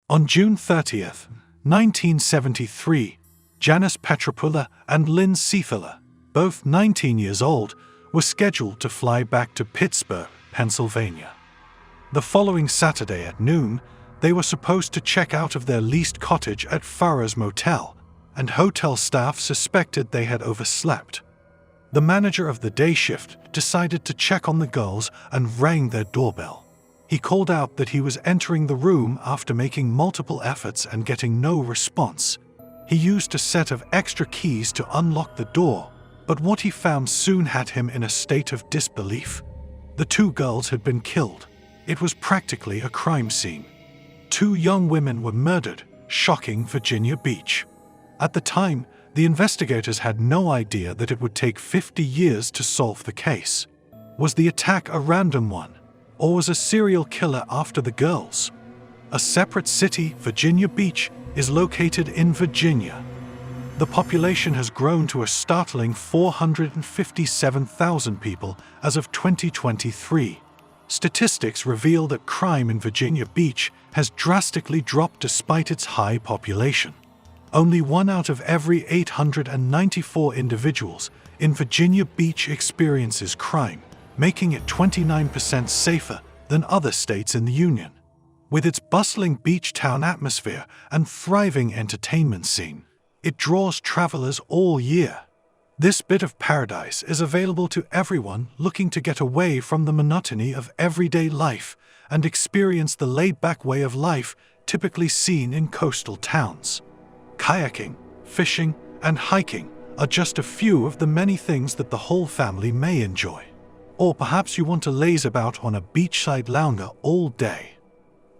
On June 30th, 1973, Janice Petropoula and Lynn Seefeler, both 19 years old, were scheduled to fly back to Pittsburgh, Pennsylvania. The following Saturday at noon, they were supposed to check out of their leased cottage at Farrar's Motel, and hotel staff suspected they had overslept. The manager of the day shift decided to check on the girls and rang their doorbell. He called out that he was entering the room after making multiple efforts and getting no response. He used a set of extra keys to unlock the door, but what he found soon had him in a state of disbelief. The two girls had been killed. It was practically a crime scene. Two young women were murdered, shocking Virginia Beach. At the time, the investigators had no idea that it would take 50 years to solve the case. Was the attack a random one, or was a serial killer after the girls? A separate city, Virginia Beach, is located in Virginia. The population has grown to a startling 457,000 people as of 2023. Statistics reveal that crime in Virginia Beach has drastically dropped despite its high population. Only 1 out of every 894 individuals in Virginia Beach experiences crime, making it 29% safer than other states in the Union. With its bustling beach town atmosphere and thriving entertainment scene, it draws travelers all year. This bit of paradise is available to everyone looking to get away from the monotony of everyday life and experience the laid-back way of life typically seen in coastal towns. Kayaking, fishing, and hiking are just a few of the many things that the whole family may enjoy. Or perhaps you want to laze about on a beachside lounger all day.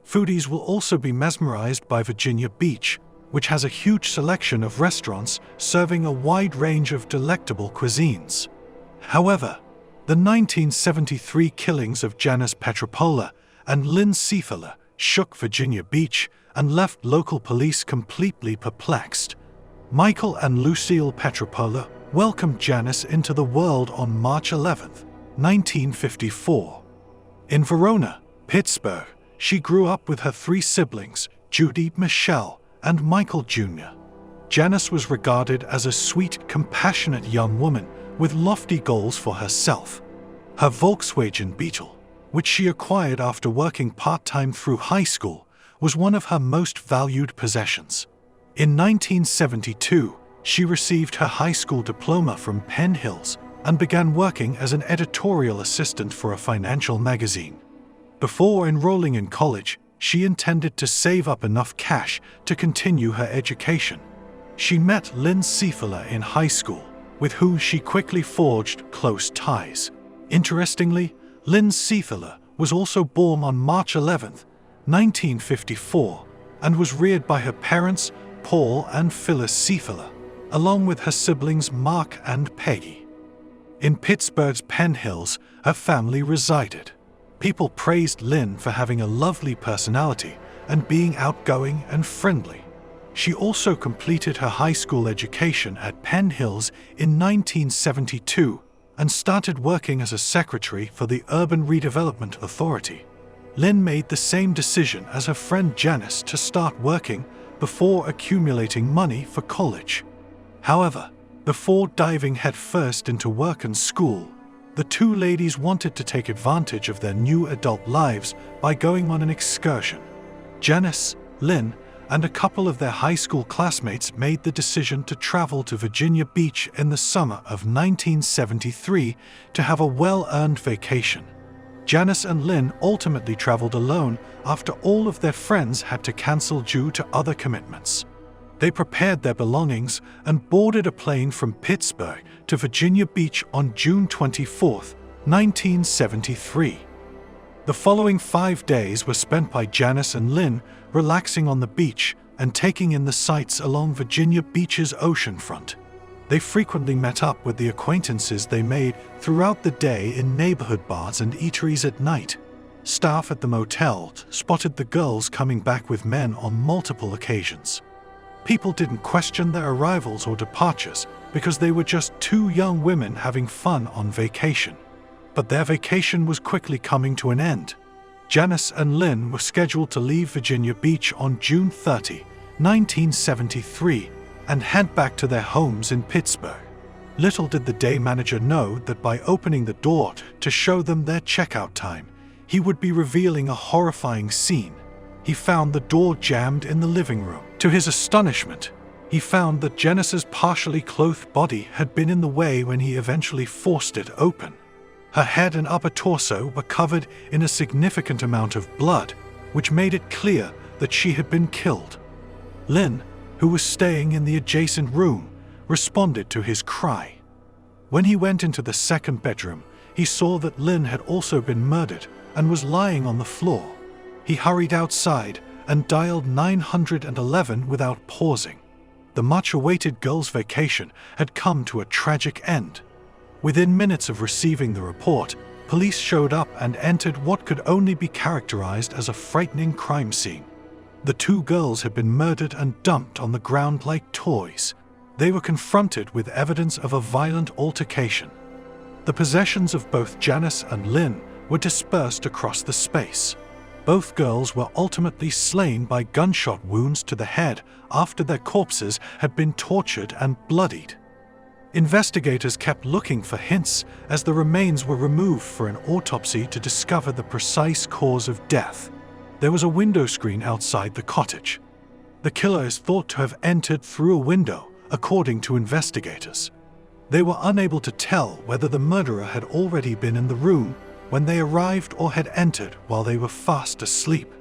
Foodies will also be mesmerized by Virginia Beach, which has a huge selection of restaurants serving a wide range of delectable cuisines. However, the 1973 killings of Janice Petropoula and Lynn Seefeler shook Virginia Beach and left local police completely perplexed. Michael and Lucille Petropoula welcomed Janice into the world on March 11, 1954. In Verona, Pittsburgh, she grew up with her 3 siblings, Judy, Michelle, and Michael Jr. Janice was regarded as a sweet, compassionate young woman with lofty goals for herself. Her Volkswagen Beetle, which she acquired after working part-time through high school, was one of her most valued possessions. In 1972, she received her high school diploma from Penn Hills and began working as an editorial assistant for a financial magazine. Before enrolling in college, she intended to save up enough cash to continue her education. She met Lynn Seefeler in high school, with whom she quickly forged close ties. Interestingly, Lynn Seefeler was also born on March 11, 1954, and was reared by her parents, Paul and Phyllis Seefeler, along with her siblings Mark and Peggy. In Pittsburgh's Penn Hills, her family resided. People praised Lynn for having a lovely personality and being outgoing and friendly. She also completed her high school education at Penn Hills in 1972 and started working as a secretary for the Urban Redevelopment Authority. Lynn made the same decision as her friend Janice to start working before accumulating money for college. However, before diving headfirst into work and school, the two ladies wanted to take advantage of their new adult lives by going on an excursion. Janice, Lynn, and a couple of their high school classmates made the decision to travel to Virginia Beach in the summer of 1973 to have a well-earned vacation. Janice and Lynn ultimately traveled alone after all of their friends had to cancel due to other commitments. They prepared their belongings and boarded a plane from Pittsburgh to Virginia Beach on June 24, 1973. The following 5 days were spent by Janice and Lynn relaxing on the beach and taking in the sights along Virginia Beach's oceanfront. They frequently met up with the acquaintances they made throughout the day in neighborhood bars and eateries at night. Staff at the motel spotted the girls coming back with men on multiple occasions. People didn't question their arrivals or departures because they were just two young women having fun on vacation. But their vacation was quickly coming to an end. Janice and Lynn were scheduled to leave Virginia Beach on June 30, 1973, and head back to their homes in Pittsburgh. Little did the day manager know that by opening the door to show them their checkout time, he would be revealing a horrifying scene. He found the door jammed in the living room. To his astonishment, he found that Janice's partially clothed body had been in the way when he eventually forced it open. Her head and upper torso were covered in a significant amount of blood, which made it clear that she had been killed. Lynn, who was staying in the adjacent room, responded to his cry. When he went into the second bedroom, he saw that Lynn had also been murdered and was lying on the floor. He hurried outside and dialed 911 without pausing. The much-awaited girls' vacation had come to a tragic end. Within minutes of receiving the report, police showed up and entered what could only be characterized as a frightening crime scene. The two girls had been murdered and dumped on the ground like toys. They were confronted with evidence of a violent altercation. The possessions of both Janice and Lynn were dispersed across the space. Both girls were ultimately slain by gunshot wounds to the head after their corpses had been tortured and bloodied. Investigators kept looking for hints as the remains were removed for an autopsy to discover the precise cause of death. There was a window screen outside the cottage. The killer is thought to have entered through a window, according to investigators. They were unable to tell whether the murderer had already been in the room when they arrived or had entered while they were fast asleep.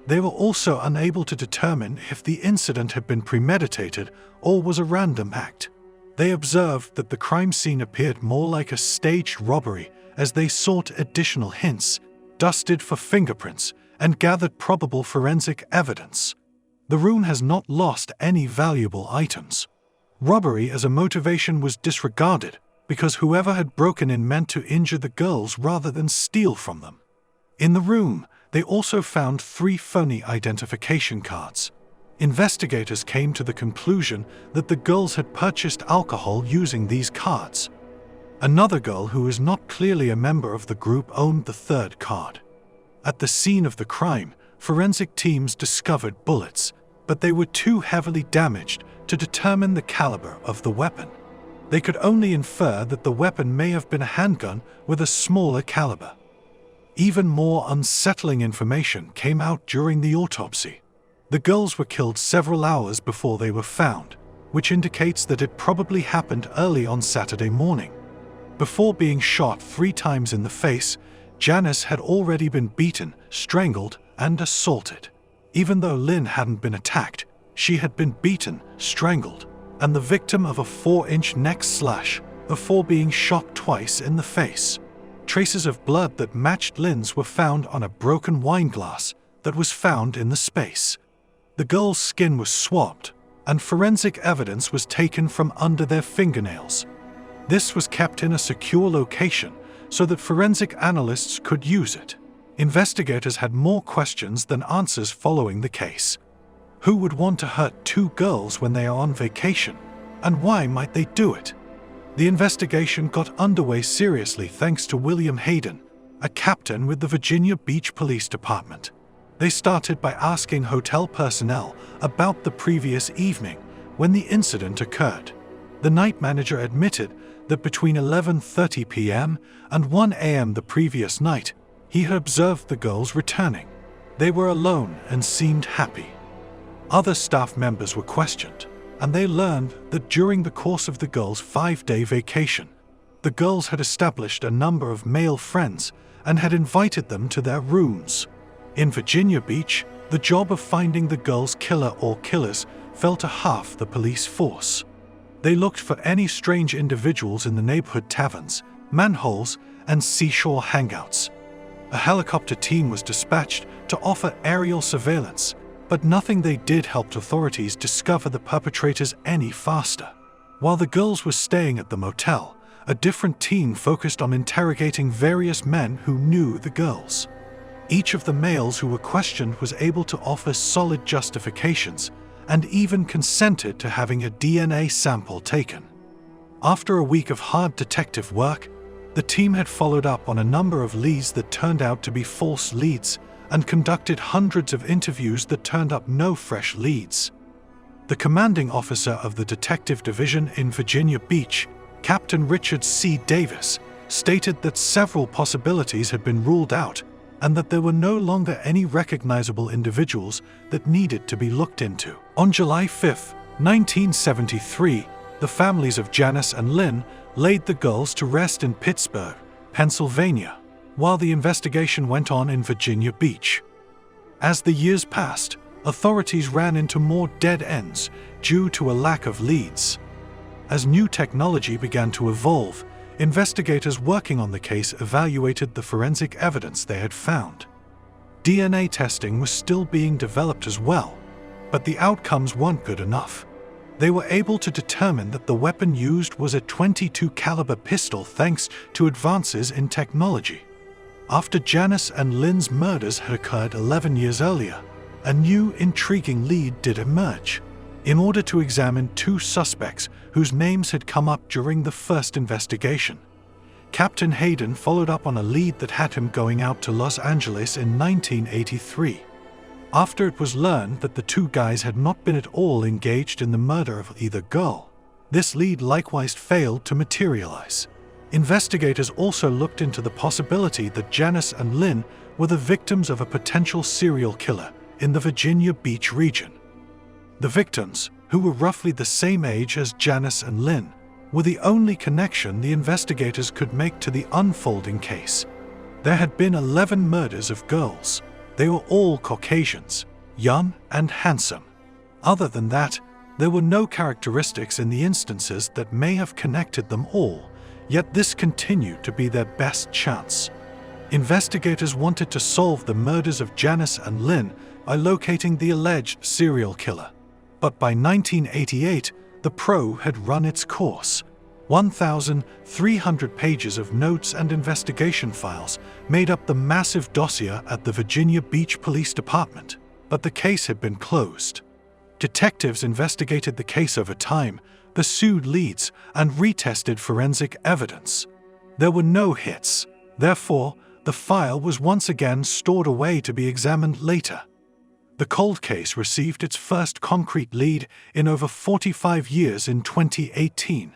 They were also unable to determine if the incident had been premeditated or was a random act. They observed that the crime scene appeared more like a staged robbery as they sought additional hints, dusted for fingerprints, and gathered probable forensic evidence. The room has not lost any valuable items. Robbery as a motivation was disregarded because whoever had broken in meant to injure the girls rather than steal from them. In the room, they also found 3 phony identification cards. Investigators came to the conclusion that the girls had purchased alcohol using these cards. Another girl who is not clearly a member of the group owned the 3rd card. At the scene of the crime, forensic teams discovered bullets, but they were too heavily damaged to determine the caliber of the weapon. They could only infer that the weapon may have been a handgun with a smaller caliber. Even more unsettling information came out during the autopsy. The girls were killed several hours before they were found, which indicates that it probably happened early on Saturday morning. Before being shot 3 times in the face, Janice had already been beaten, strangled, and assaulted. Even though Lynn hadn't been attacked, she had been beaten, strangled, and the victim of a 4-inch neck slash before being shot twice in the face. Traces of blood that matched Lynn's were found on a broken wine glass that was found in the space. The girls' skin was swabbed, and forensic evidence was taken from under their fingernails. This was kept in a secure location so that forensic analysts could use it. Investigators had more questions than answers following the case. Who would want to hurt 2 girls when they are on vacation? And why might they do it? The investigation got underway seriously thanks to William Hayden, a captain with the Virginia Beach Police Department. They started by asking hotel personnel about the previous evening when the incident occurred. The night manager admitted that between 11:30 p.m. and 1 a.m. the previous night, he had observed the girls returning. They were alone and seemed happy. Other staff members were questioned, and they learned that during the course of the girls' 5-day vacation, the girls had established a number of male friends and had invited them to their rooms. In Virginia Beach, the job of finding the girls' killer or killers fell to half the police force. They looked for any strange individuals in the neighborhood taverns, manholes, and seashore hangouts. A helicopter team was dispatched to offer aerial surveillance, but nothing they did helped authorities discover the perpetrators any faster. While the girls were staying at the motel, a different team focused on interrogating various men who knew the girls. Each of the males who were questioned was able to offer solid justifications and even consented to having a DNA sample taken. After a week of hard detective work, The team had followed up on a number of leads that turned out to be false leads and conducted hundreds of interviews that turned up no fresh leads. The commanding officer of the Detective Division in Virginia Beach, Captain Richard C. Davis, stated that several possibilities had been ruled out and that there were no longer any recognizable individuals that needed to be looked into. On July 5, 1973, the families of Janice and Lynn laid the girls to rest in Pittsburgh, Pennsylvania, while the investigation went on in Virginia Beach. As the years passed, authorities ran into more dead ends due to a lack of leads. As new technology began to evolve, investigators working on the case evaluated the forensic evidence they had found. DNA testing was still being developed as well, but the outcomes weren't good enough. They were able to determine that the weapon used was a .22 caliber pistol thanks to advances in technology. After Janice and Lynn's murders had occurred 11 years earlier, a new intriguing lead did emerge. In order to examine two suspects whose names had come up during the first investigation, Captain Hayden followed up on a lead that had him going out to Los Angeles in 1983. After it was learned that the two guys had not been at all engaged in the murder of either girl, this lead likewise failed to materialize. Investigators also looked into the possibility that Janice and Lynn were the victims of a potential serial killer in the Virginia Beach region. The victims, who were roughly the same age as Janice and Lynn, were the only connection the investigators could make to the unfolding case. There had been 11 murders of girls. They were all Caucasians, young and handsome. Other than that, there were no characteristics in the instances that may have connected them all, yet this continued to be their best chance. Investigators wanted to solve the murders of Janice and Lynn by locating the alleged serial killer. But by 1988, the probe had run its course. 1,300 pages of notes and investigation files made up the massive dossier at the Virginia Beach Police Department, but the case had been closed. Detectives investigated the case over time, pursued leads, and retested forensic evidence. There were no hits. Therefore, the file was once again stored away to be examined later. The cold case received its first concrete lead in over 45 years in 2018.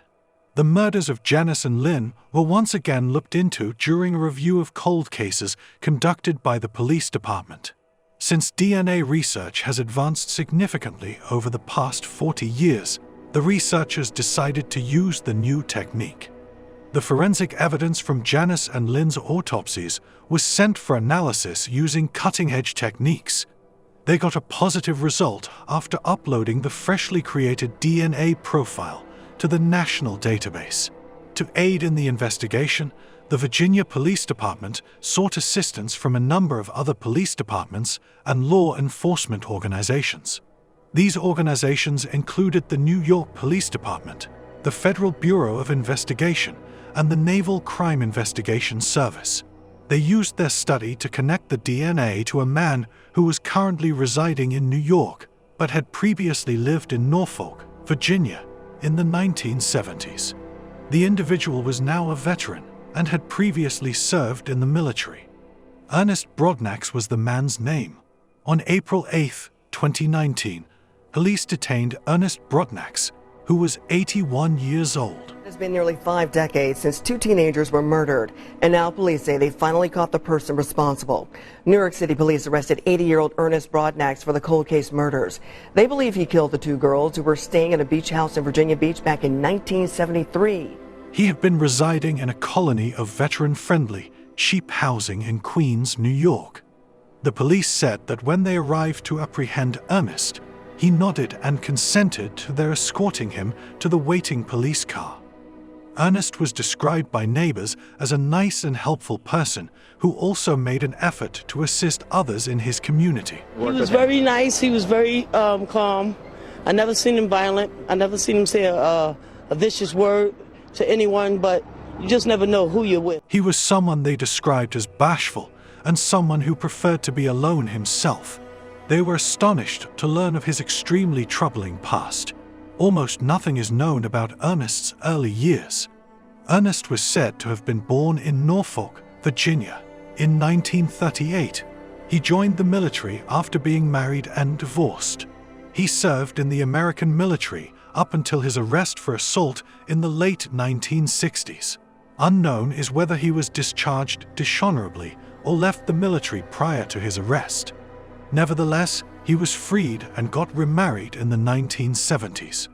The murders of Janice and Lynn were once again looked into during a review of cold cases conducted by the police department. Since DNA research has advanced significantly over the past 40 years, the researchers decided to use the new technique. The forensic evidence from Janice and Lynn's autopsies was sent for analysis using cutting-edge techniques. They got a positive result after uploading the freshly created DNA profile to the national database. To aid in the investigation, the Virginia Police Department sought assistance from a number of other police departments and law enforcement organizations. These organizations included the New York Police Department, the Federal Bureau of Investigation, and the Naval Crime Investigation Service. They used their study to connect the DNA to a man who was currently residing in New York, but had previously lived in Norfolk, Virginia, in the 1970s. The individual was now a veteran and had previously served in the military. Ernest Brodnax was the man's name. On April 8, 2019, police detained Ernest Brodnax, who was 81 years old. It has been nearly 5 decades since 2 teenagers were murdered, and now police say they finally caught the person responsible. New York City police arrested 80-year-old Ernest Brodnax for the cold case murders. They believe he killed the 2 girls who were staying at a beach house in Virginia Beach back in 1973. He had been residing in a colony of veteran-friendly, cheap housing in Queens, New York. The police said that when they arrived to apprehend Ernest, he nodded and consented to their escorting him to the waiting police car. Ernest was described by neighbors as a nice and helpful person who also made an effort to assist others in his community. He was very nice. He was very calm. I never seen him violent. I never seen him say a vicious word to anyone, but you just never know who you're with. He was someone they described as bashful and someone who preferred to be alone himself. They were astonished to learn of his extremely troubling past. Almost nothing is known about Ernest's early years. Ernest was said to have been born in Norfolk, Virginia, in 1938. He joined the military after being married and divorced. He served in the American military up until his arrest for assault in the late 1960s. Unknown is whether he was discharged dishonorably or left the military prior to his arrest. Nevertheless, he was freed and got remarried in the 1970s.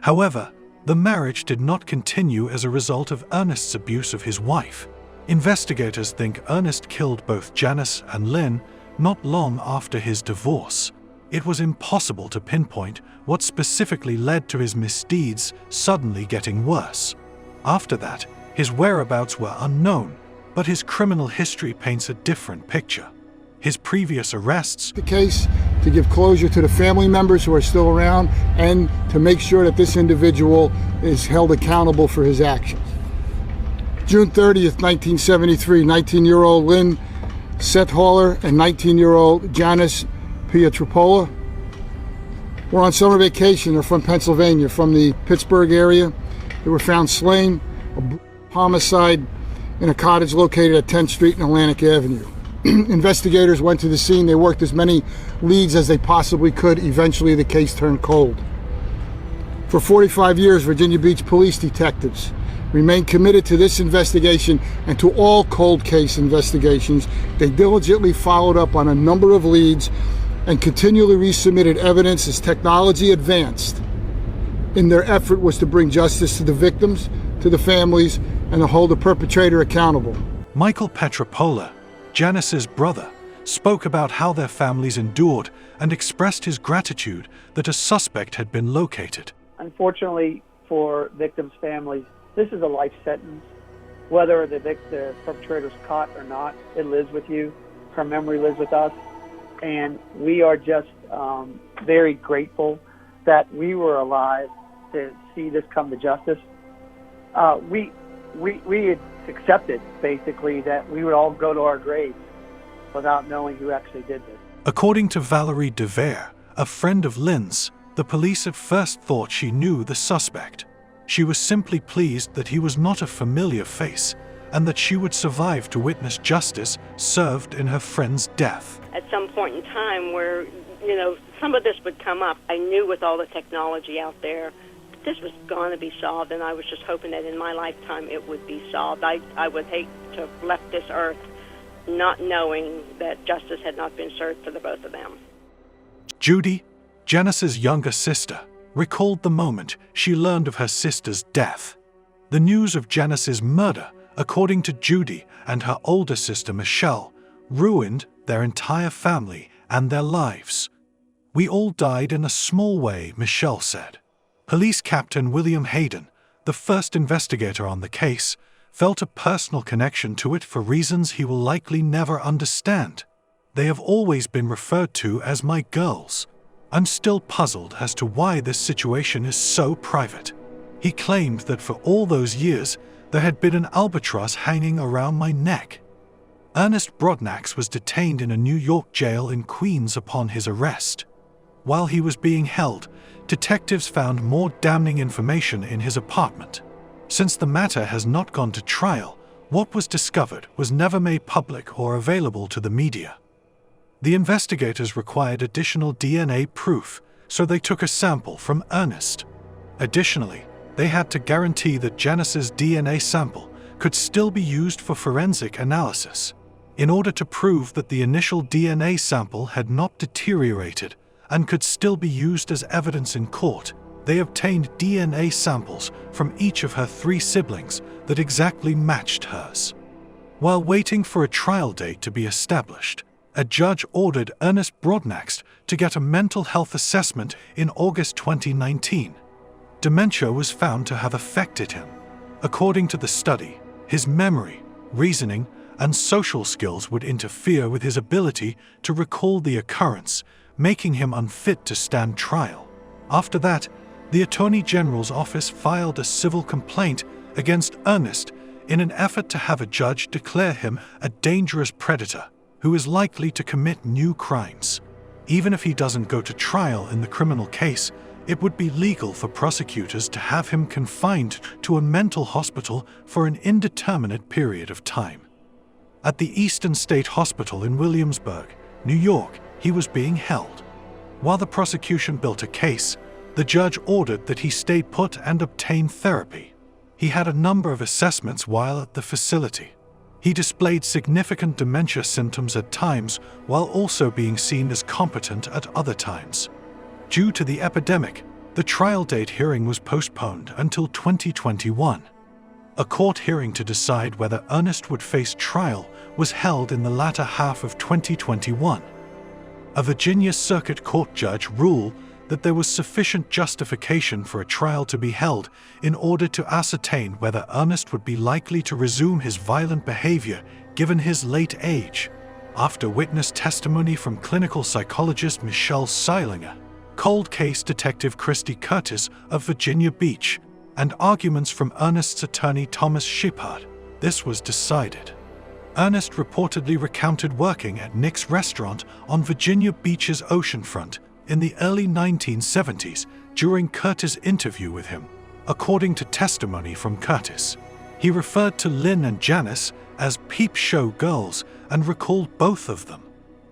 However, the marriage did not continue as a result of Ernest's abuse of his wife. Investigators think Ernest killed both Janice and Lynn not long after his divorce. It was impossible to pinpoint what specifically led to his misdeeds suddenly getting worse. After that, his whereabouts were unknown, but his criminal history paints a different picture. His previous arrests, the case to give closure to the family members who are still around and to make sure that this individual is held accountable for his actions. June 30th, 1973, 19-year-old Lynn Sethaler and 19-year-old Janice Pietropola were on summer vacation. They're from Pennsylvania, from the Pittsburgh area. They were found slain, a homicide in a cottage located at 10th Street and Atlantic Avenue. Investigators went to the scene. They worked as many leads as they possibly could. Eventually, the case turned cold. For 45 years, Virginia Beach police detectives remained committed to this investigation and to all cold case investigations. They diligently followed up on a number of leads and continually resubmitted evidence as technology advanced. In their effort was to bring justice to the victims, to the families, and to hold the perpetrator accountable. Michael Petropola, Janice's brother, spoke about how their families endured and expressed his gratitude that a suspect had been located. Unfortunately for victims' families, this is a life sentence. Whether the perpetrator is caught or not, it lives with you. Her memory lives with us. And we are just very grateful that we were alive to see this come to justice. We had accepted, basically, that we would all go to our graves without knowing who actually did this. According to Valerie DeVere, a friend of Lynn's, the police at first thought she knew the suspect. She was simply pleased that he was not a familiar face and that she would survive to witness justice served in her friend's death. At some point in time where, some of this would come up, I knew with all the technology out there, this was going to be solved, and I was just hoping that in my lifetime it would be solved. I would hate to have left this earth not knowing that justice had not been served for the both of them. Judy, Janice's younger sister, recalled the moment she learned of her sister's death. The news of Janice's murder, according to Judy and her older sister Michelle, ruined their entire family and their lives. "We all died in a small way," Michelle said. Police Captain William Hayden, the first investigator on the case, felt a personal connection to it for reasons he will likely never understand. "They have always been referred to as my girls. I'm still puzzled as to why this situation is so private." He claimed that for all those years, there had been an albatross hanging around my neck. Ernest Brodnax was detained in a New York jail in Queens upon his arrest. While he was being held, detectives found more damning information in his apartment. Since the matter has not gone to trial, what was discovered was never made public or available to the media. The investigators required additional DNA proof, so they took a sample from Ernest. Additionally, they had to guarantee that Janice's DNA sample could still be used for forensic analysis. In order to prove that the initial DNA sample had not deteriorated and could still be used as evidence in court, they obtained DNA samples from each of her 3 siblings that exactly matched hers. While waiting for a trial date to be established, a judge ordered Ernest Brodnax to get a mental health assessment in August 2019. Dementia was found to have affected him. According to the study, his memory, reasoning, and social skills would interfere with his ability to recall the occurrence, making him unfit to stand trial. After that, the Attorney General's office filed a civil complaint against Ernest in an effort to have a judge declare him a dangerous predator who is likely to commit new crimes. Even if he doesn't go to trial in the criminal case, it would be legal for prosecutors to have him confined to a mental hospital for an indeterminate period of time. At the Eastern State Hospital in Williamsburg, New York, he was being held. While the prosecution built a case, the judge ordered that he stay put and obtain therapy. He had a number of assessments while at the facility. He displayed significant dementia symptoms at times while also being seen as competent at other times. Due to the epidemic, the trial date hearing was postponed until 2021. A court hearing to decide whether Ernest would face trial was held in the latter half of 2021. A Virginia Circuit Court judge ruled that there was sufficient justification for a trial to be held in order to ascertain whether Ernest would be likely to resume his violent behavior given his late age. After witness testimony from clinical psychologist Michelle Seilinger, cold case detective Christy Curtis of Virginia Beach, and arguments from Ernest's attorney Thomas Shepard, this was decided. Ernest reportedly recounted working at Nick's restaurant on Virginia Beach's oceanfront in the early 1970s during Curtis' interview with him. According to testimony from Curtis, he referred to Lynn and Janice as peep show girls and recalled both of them.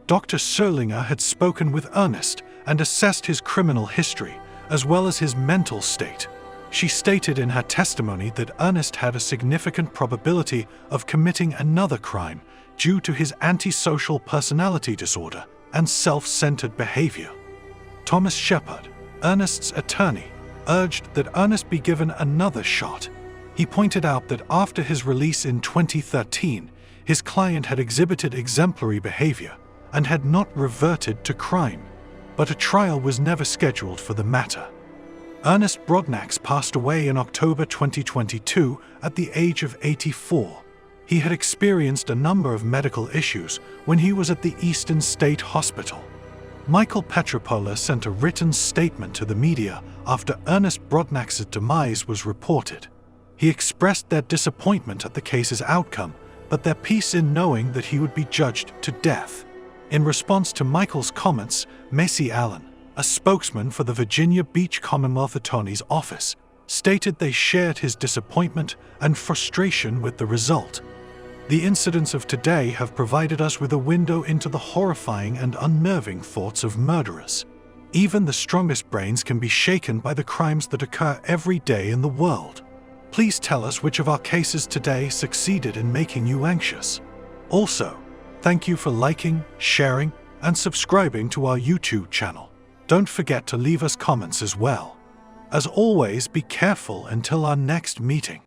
Dr. Seilinger had spoken with Ernest and assessed his criminal history as well as his mental state. She stated in her testimony that Ernest had a significant probability of committing another crime due to his antisocial personality disorder and self-centered behavior. Thomas Shepard, Ernest's attorney, urged that Ernest be given another shot. He pointed out that after his release in 2013, his client had exhibited exemplary behavior and had not reverted to crime, but a trial was never scheduled for the matter. Ernest Brodnax passed away in October 2022 at the age of 84. He had experienced a number of medical issues when he was at the Eastern State Hospital. Michael Petropola sent a written statement to the media after Ernest Brodnax's demise was reported. He expressed their disappointment at the case's outcome, but their peace in knowing that he would be judged to death. In response to Michael's comments, Macy Allen, a spokesman for the Virginia Beach Commonwealth Attorney's Office, stated they shared his disappointment and frustration with the result. The incidents of today have provided us with a window into the horrifying and unnerving thoughts of murderers. Even the strongest brains can be shaken by the crimes that occur every day in the world. Please tell us which of our cases today succeeded in making you anxious. Also, thank you for liking, sharing, and subscribing to our YouTube channel. Don't forget to leave us comments as well. As always, be careful until our next meeting.